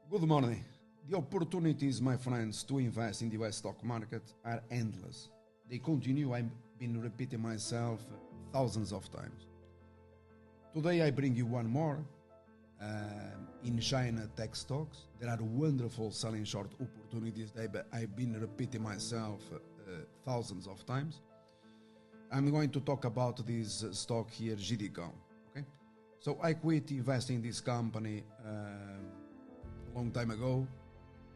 Good morning. The opportunities, my friends, to invest in the US stock market are endless. They continue. I've been repeating myself thousands of times. Today I bring you one more. In China tech stocks, there are wonderful selling short opportunities that I've been repeating myself thousands of times. I'm going to talk about this stock here, GDCom. Okay, so I quit investing in this company a long time ago.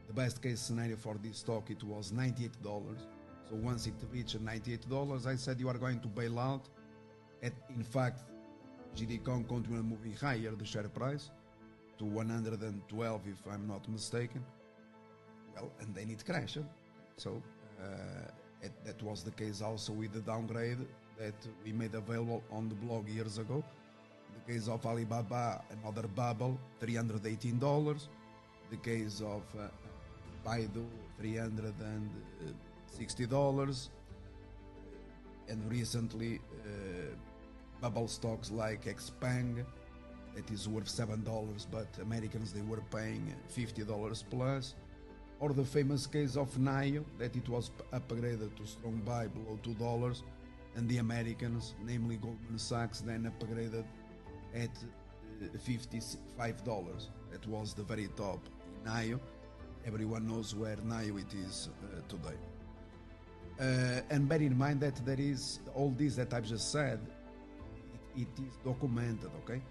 The best case scenario for this stock, it was $98. So once it reached $98, I said you are going to bail out. And in fact, GDCom continued moving higher, the share price, to 112 if I'm not mistaken. Well, and then it crashed. So that was the case also with the downgrade that we made available on the blog years ago. In the case of Alibaba, another bubble, $318. The case of Baidu, $360. And recently, bubble stocks like Xpeng, that is worth $7, but Americans, they were paying $50 plus. Or the famous case of NIO, that it was upgraded to strong buy below $2, and the Americans, namely Goldman Sachs, then upgraded at $55. That was the very top in NIO. Everyone knows where NIO it is today. And bear in mind that there is all this that I've just said, it is documented, okay?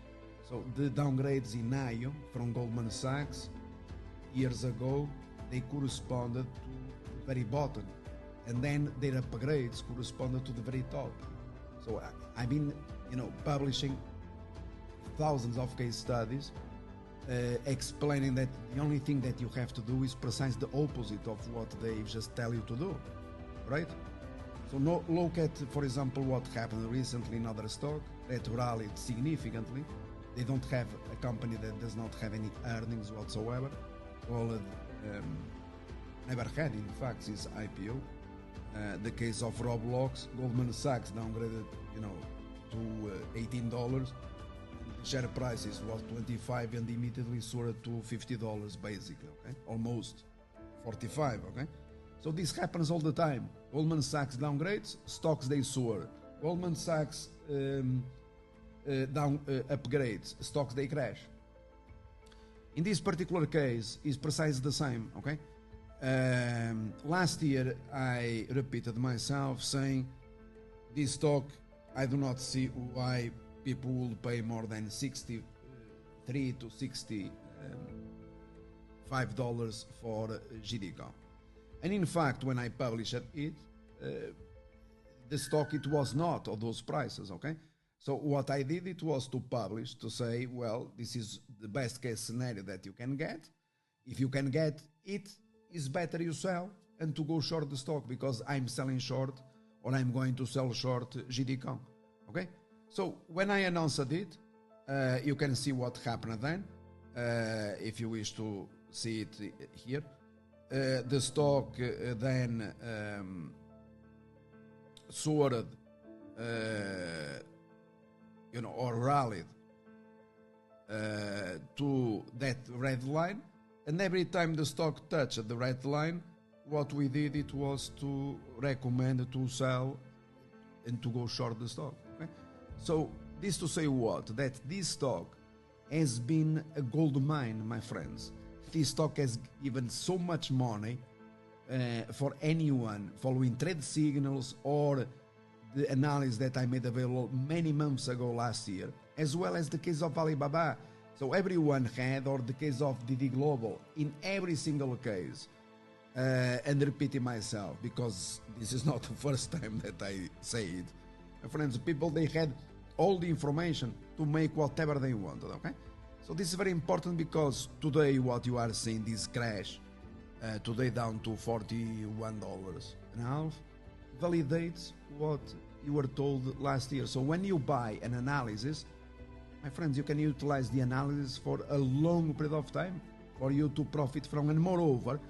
So the downgrades in NIO from Goldman Sachs years ago, they corresponded to the very bottom, and then their upgrades corresponded to the very top. So I've been, publishing thousands of case studies, explaining that the only thing that you have to do is precisely the opposite of what they just tell you to do, right? So look at, for example, what happened recently in other stock that rallied significantly. They don't have a company that does not have any earnings whatsoever. Never had, in fact, since IPO. The case of Roblox, Goldman Sachs downgraded, to $18. The share prices was 25 and immediately soared to $50 basically, okay? Almost 45, okay? So this happens all the time. Goldman Sachs downgrades, stocks they soar. Goldman Sachs upgrades, stocks they crash. In this particular case, is precisely the same, okay? Last year, I repeated myself saying, this stock, I do not see why people will pay more than $63 to $65 for GDCom. And in fact, when I published it, the stock, it was not of those prices, okay? So what I did, it was to publish, to say, well, this is the best case scenario that you can get. If you can get it, it's better you sell and to go short the stock because I'm selling short or I'm going to sell short GDCom, okay? So when I announced it, you can see what happened then, if you wish to see it here. The stock then soared, or rallied to that red line, and every time the stock touched the red line, what we did, it was to recommend to sell and to go short the stock. Okay? So this to say what? That this stock has been a gold mine, my friends. This stock has given so much money for anyone following trade signals or the analysis that I made available many months ago last year, as well as the case of Alibaba. So everyone had, or the case of DD Global, in every single case, and repeating myself, because this is not the first time that I say it. My friends, people, they had all the information to make whatever they wanted, okay? So this is very important because today what you are seeing, this crash, today down to $41.50, validates what you were told last year. So when you buy an analysis, my friends, you can utilize the analysis for a long period of time for you to profit from. And moreover,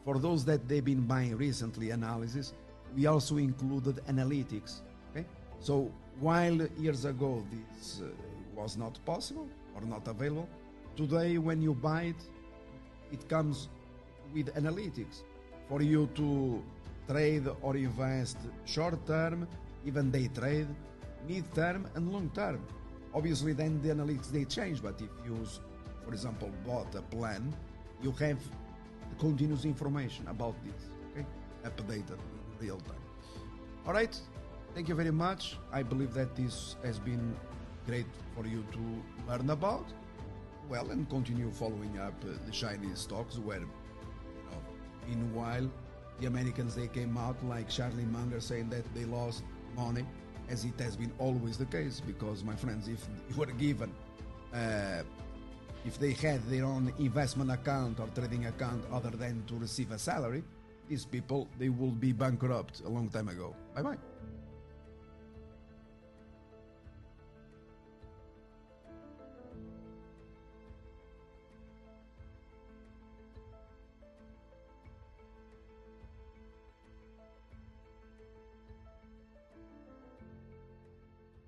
for those that they've been buying recently analysis, we also included analytics, okay? So while years ago this was not possible or not available, today when you buy it, it comes with analytics for you to trade or invest short term, even day trade, mid term and long term. Obviously then the analytics they change, but if you, for example, bought a plan, you have the continuous information about this, okay? Updated in real time. All right, thank you very much. I believe that this has been great for you to learn about, well, and continue following up the Chinese stocks where, meanwhile, the Americans, they came out like Charlie Munger saying that they lost money, as it has been always the case, because, my friends, if you were given, if they had their own investment account or trading account other than to receive a salary, these people, they will be bankrupt a long time ago. Bye-bye.